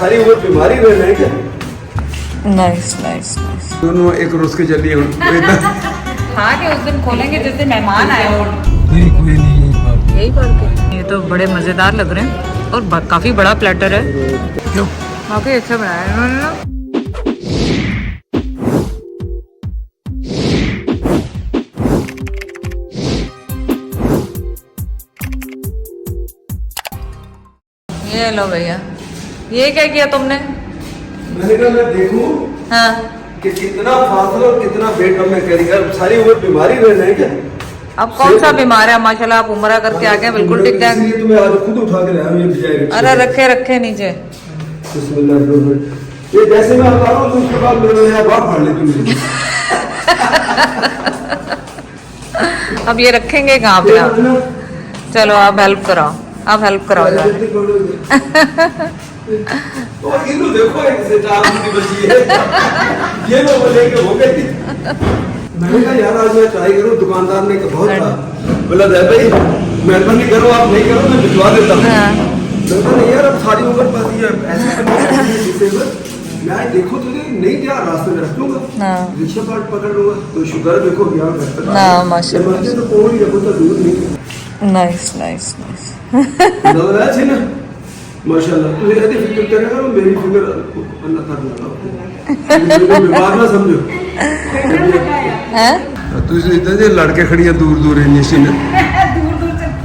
सारी उम्र बीमारी में रहे क्या? Nice nice nice. दोनों एक रोज के चलिए हाँ के उस दिन खोलेंगे जिस दिन मेहमान आए हो। कोई नहीं यही फर्क है। ये तो बड़े मजेदार लग रहे हैं और काफी बड़ा प्लेटर है। क्यों? काफी अच्छा बनाया है इन्होंने ना। ये लो भैया, ये क्या किया तुमने? मैंने कहा मैं देखूं हाँ कि कितना फासला और कितना वेट कम में करेगा। सारी उम्र बीमारी में रहे क्या? अब कौन सा बीमार है? माशाल्लाह आप उम्रा करके आ गए, बिल्कुल ठीक ठाक। इसलिए तो मैं आज खुद उठा के लाया हूं ये बिजाय। अरे रखे रखे नीचे। ये जैसे मैं बता रहा हूँ उसके बाद मेरे यहाँ बात फाड़ लेती हूँ। अब ये रखेंगे कहाँ पे आप? चलो आप हेल्प कराओ, आप हेल्प कराओ जरा। तो इनको देखो इनसे 4 मिनट बची है। ये लोग लेके हो गए। मैंने कहा यार आज मैं ट्राई करूँ। दुकानदार ने बहुत कहा, बोला दे भाई मेहरबानी करो, आप नहीं करो मैं भिजवा देता हूँ। नहीं यार अब सारी उम्र पाती है ऐसे मैं देखो तुझे नहीं क्या रास्ते में रख लूंगा, रिक्शा पकड़ लूंगा तो शुगर देखो क्या ना माशाल्लाह तो कोई तो दूर नहीं। नाइस नाइस नाइस ना माशाल्लाह तुझे ऐसी फिक्र करेगा मेरी फिक्र अल्लाह ताला बीमार ना समझो हैं। तुझे इधर जे लड़के खड़ियां दूर दूर है सी ना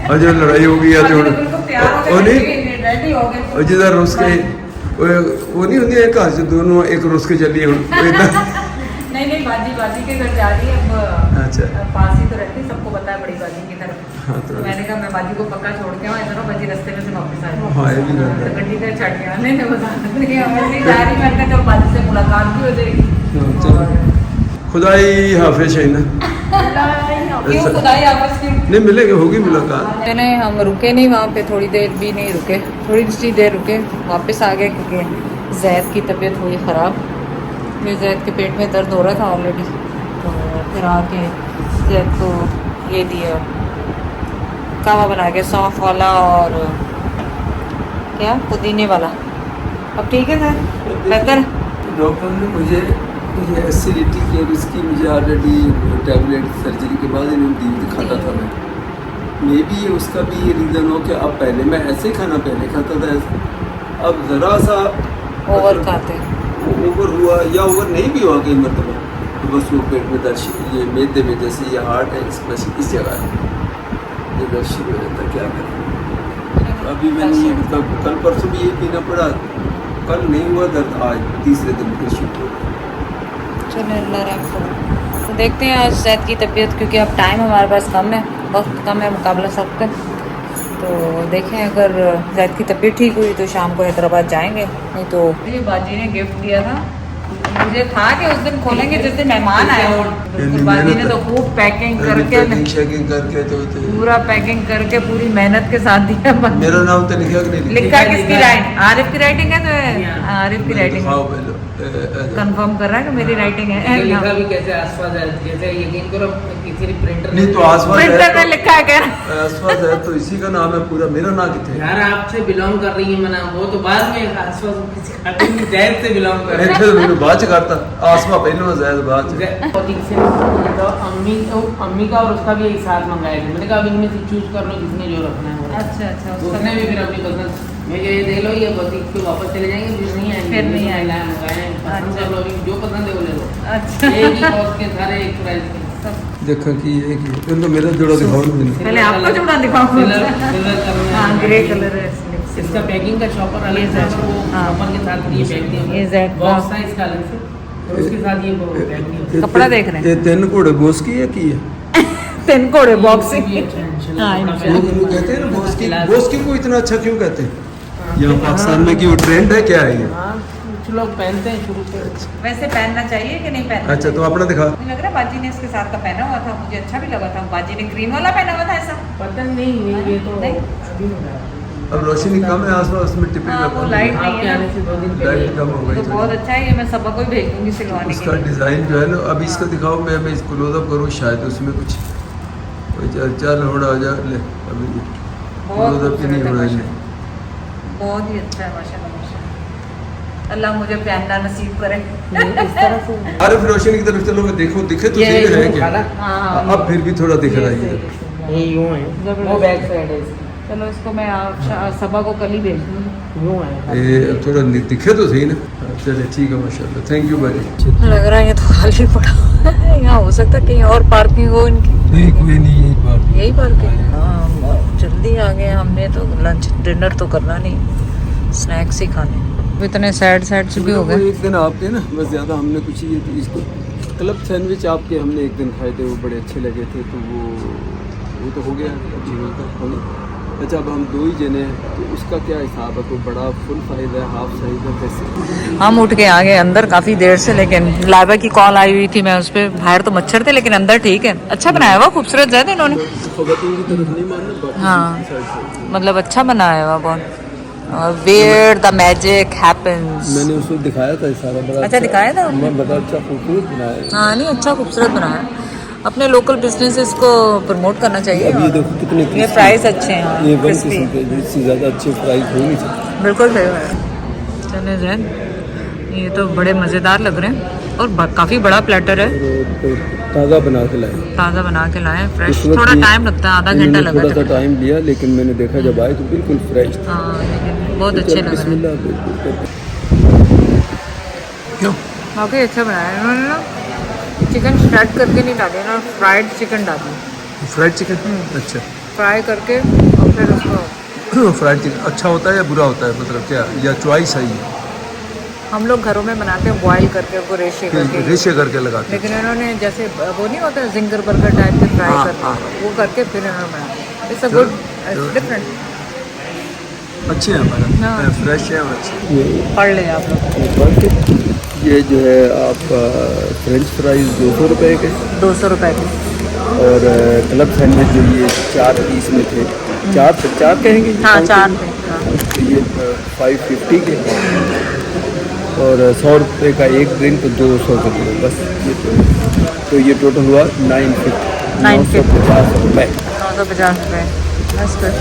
और जो लड़ाई हो गई है तो वो नहीं और जिधर रुस के वो नहीं होती है घर से दोनों एक रुस के चलिए नहीं बाजी के घर जा रही है अब। अच्छा पास ही तो रहती है, सबको पता है बड़ी बाजी की तरफ। हाँ, तो मैंने कहा मैं बाजी को पक्का छोड़ के आऊँ, इधर बाजी रास्ते में से वापस आ जाए। हाँ, ये भी बात है। तो गड्डी का छट गया नहीं बता नहीं जा रही करते तो बाजी से मुलाकात भी हो जाएगी। खुदाई हाफिज है ना। क्यों खुदाई आपस क्यों नहीं मिलेंगे, होगी मुलाकात। मैंने हम रुके नहीं वहाँ पे, थोड़ी देर भी नहीं रुके, थोड़ी सी देर रुके वापस आ गए क्योंकि जैद की तबीयत हुई ख़राब। मेरे जैद के पेट में दर्द हो रहा था ऑलरेडी, तो फिर आके जैद को ये दिया कावा बना के, सौंफ वाला और क्या पुदीने वाला। अब ठीक है सर, बेहतर। डॉक्टर ने मुझे एसिडिटी की और इसकी मुझे ऑलरेडी टैबलेट सर्जरी के बाद इन्होंने दिखाता था मैं। मे बी उसका भी ये रीज़न हो कि अब पहले मैं ऐसे खाना पहले खाता था ऐसे, अब ज़रा सा ओवर खाते, ओवर हुआ या ओवर नहीं भी हुआ कई मतलब तो बस वो पेट में दर्द, ये मैदे में जैसे ये हार्ट है इस जगह है ये दर्द शुरू हो जाता है। क्या करें अभी मैंने ये मतलब कल परसों भी ये पीना पड़ा, कल नहीं हुआ दर्द, आज तीसरे दिन फिर शुरू हो गया। चलो अल्लाह रहम करो। तो देखते हैं आज जैद की तबीयत, क्योंकि अब टाइम हमारे पास कम है, वक्त कम है मुकाबला सबका। तो देखें अगर जैद की तबीयत ठीक हुई तो शाम को हैदराबाद जाएंगे, नहीं तो ये बाजी ने गिफ्ट दिया था मुझे था कि उस दिन खोलेंगे जिस दिन मेहमान आए हो। बाजी ने तो खूब पैकिंग करके तो पूरा पैकिंग करके पूरी मेहनत के साथ दिया। मेरा नाम तो लिखा किसकी राइटिंग? आरिफ की राइटिंग है। तो आरिफ की राइटिंग कंफर्म कर रहा है कि मेरी राइटिंग है। लिखा भी कैसे आसपास है, जैसे यकीन करो किसी प्रिंटर नहीं तो आसपास प्रिंटर में लिखा है क्या आसपास है तो इसी का नाम है पूरा, मेरा नाम कितने यार आपसे बिलोंग कर रही है मना, वो तो बाद में आसपास किसी जैद से बिलोंग कर रही है। मैंने बाद च करता आसमा पहले में जैद बाद तो अम्मी का और उसका भी एक साथ मंगाया था। मैंने कहा अब इनमें से चूज कर लो जिसने जो रखना है। अच्छा तो उसने भी फिर अपनी पसंद मैं ये देख लो, ये बतीक पे वापस चले जाएंगे, फिर नहीं आएंगे, फिर नहीं आएंगे। मंगाए पसंद कर लो, जो पसंद है वो ले लो। अच्छा एक ही कॉस्ट के सारे एक प्राइस के। देखा कि ये कि तो मेरा जोड़ा दिखाओ ना पहले आपका जोड़ा दिखाओ। हाँ ग्रे कलर है इसका पैकिंग का शॉपर अलग है, वो शॉपर के साथ ये पैक दिया ये ज़ैड बॉक्स था इसका अलग से, और उसके साथ ये पैक दिया। कपड़ा देख रहे हैं। ये 3 घोड़े बोस की है की है 3 घोड़े बॉक्सिंग। लोग कहते हैं ना बोस की को इतना अच्छा क्यों कहते हैं? यहाँ पाकिस्तान में कि वो ट्रेंड है क्या है ये? कुछ लोग पहनते हैं शुरू से। वैसे पहनना चाहिए कि नहीं पहनना? अच्छा तो अपना दिखा। मुझे लग रहा है बाजी ने इसके साथ का पहना हुआ था, मुझे अच्छा भी लगा था। बाजी ने ग्रीन वाला पहना हुआ था ऐसा, पता नहीं ये तो नहीं? अभी नहीं। अब रोशनी कम है आसपास में टिपिक हाँ, वो लाइट नहीं आपके है आने से 2 दिन पहले लाइट कम हो तो गई बहुत अच्छा है। ये मैं सबको ही भेज दूंगी सिलवाने के उसका लिए। डिज़ाइन जो है ना अब इसका दिखाओ, मैं इसको क्लोजअप करूँ शायद उसमें कुछ चल होना हो जाए ले अभी बहुत क्लोजअप की नहीं खूबसूरत है होना माशाल्लाह, बहुत ही अच्छा है माशाल्लाह माशाल्लाह। अल्लाह मुझे पहनना नसीब करे। इस तरह से अरे फिर रोशनी की तरफ चलो, मैं देखो दिखे तो सही है क्या? हाँ अब फिर भी थोड़ा दिख रहा है। ये यूं है, वो बैक साइड है इसकी। चलो इसको मैं सबा को कल ही भेज दूँगी। यूं है ये थोड़ा दिखे तो सही ना। चलिए ठीक है, माशाल्लाह, थैंक यू भाई। लग रहा है ये तो खाली पड़ा है। यहाँ हो सकता है कहीं और पार्किंग हो इनकी। नहीं कोई नहीं, यही बात। यही पार्किंग। हाँ जल्दी आ गए हमने तो, लंच डिनर तो करना नहीं, स्नैक्स ही खाने। इतने सैड से भी हो गए। एक दिन आपके ना बस ज़्यादा हमने कुछ ये इसको क्लब सैंडविच आपके हमने एक दिन खाए थे, वो बड़े अच्छे लगे थे, तो वो तो हो गया होने। अच्छा अब हम 2 ही जने हैं, तो उसका क्या हिसाब है? कोई बड़ा फुल साइज है, हाफ साइज है, कैसे? हम उठ के आ गए अंदर काफ़ी देर से, लेकिन लाइबा की कॉल आई हुई थी, मैं उस पर, बाहर तो मच्छर थे लेकिन अंदर ठीक है। अच्छा बनाया हुआ, खूबसूरत ज़्यादा इन्होंने। खबरों की तरफ नहीं मानना, बाकी हाँ मतलब अच्छा बनाया हुआ बहुत। Where the magic happens. मैंने उसको दिखाया था सारा, बड़ा अच्छा दिखाया था? मैं बड़ा अच्छा खूबसूरत बनाया। हाँ नहीं अच्छा खूबसूरत बनाया। अपने लोकल बिजनेसेस को प्रमोट करना चाहिए। अब ये देखो कितने ये प्राइस अच्छे हैं। हाँ, ये 1 crispy। किस्म के इससे ज़्यादा अच्छे प्राइस हो नहीं सकते। बिल्कुल सही है। चले जैन, ये तो बड़े मज़ेदार लग रहे हैं और काफ़ी बड़ा प्लेटर है। और ताज़ा बना के लाए, ताज़ा बना के लाए, फ्रेश। इस वक्त थोड़ा ये- टाइम लगता है, आधा घंटा लगा थोड़ा सा था। टाइम लिया, लेकिन मैंने देखा जब आए तो बिल्कुल फ्रेश था। हाँ लेकिन बहुत अच्छे लग रहे हैं। बिस्मिल्लाह बिल्कुल। क्यों? काफ़ी अच्छा बनाया है इन्होंने ना। चिकन श्रेड करके नहीं डाले ना, फ्राइड चिकन डाली। फ्राइड चिकन अच्छा। फ्राई करके और फिर उसको। फ्राइड चिकन अच्छा होता है या बुरा होता है, मतलब क्या, या चॉइस है ये? हम लोग घरों में बनाते हैं बॉईल करके, उसको रेशे करके। रेशे करके लगाते हैं। लेकिन इन्होंने जैसे वो नहीं होता जिंगर बर्गर टाइप के फ्राई हाँ, करके, हाँ। वो करके फिर इन्होंने बनाया। इट्स अ चलो, गुड डिफरेंट। अच्छे हैं मैडम, हाँ। फ्रेश है और अच्छे। पढ़ ले आप लोग। ये जो है आपका फ्रेंच फ्राइज 200 रुपये के, 200 रुपये की। और क्लब सैंडविच जो ये 4 पीस में थे, 4 कहेंगे? हाँ 4 थे। थे। हाँ। तो ये 550 के, और 100 रुपये का एक ड्रिंक, तो 200 का किलो, बस ये तो ये टोटल हुआ 950 950 950 रुपये। 950 रुपये। बस फिर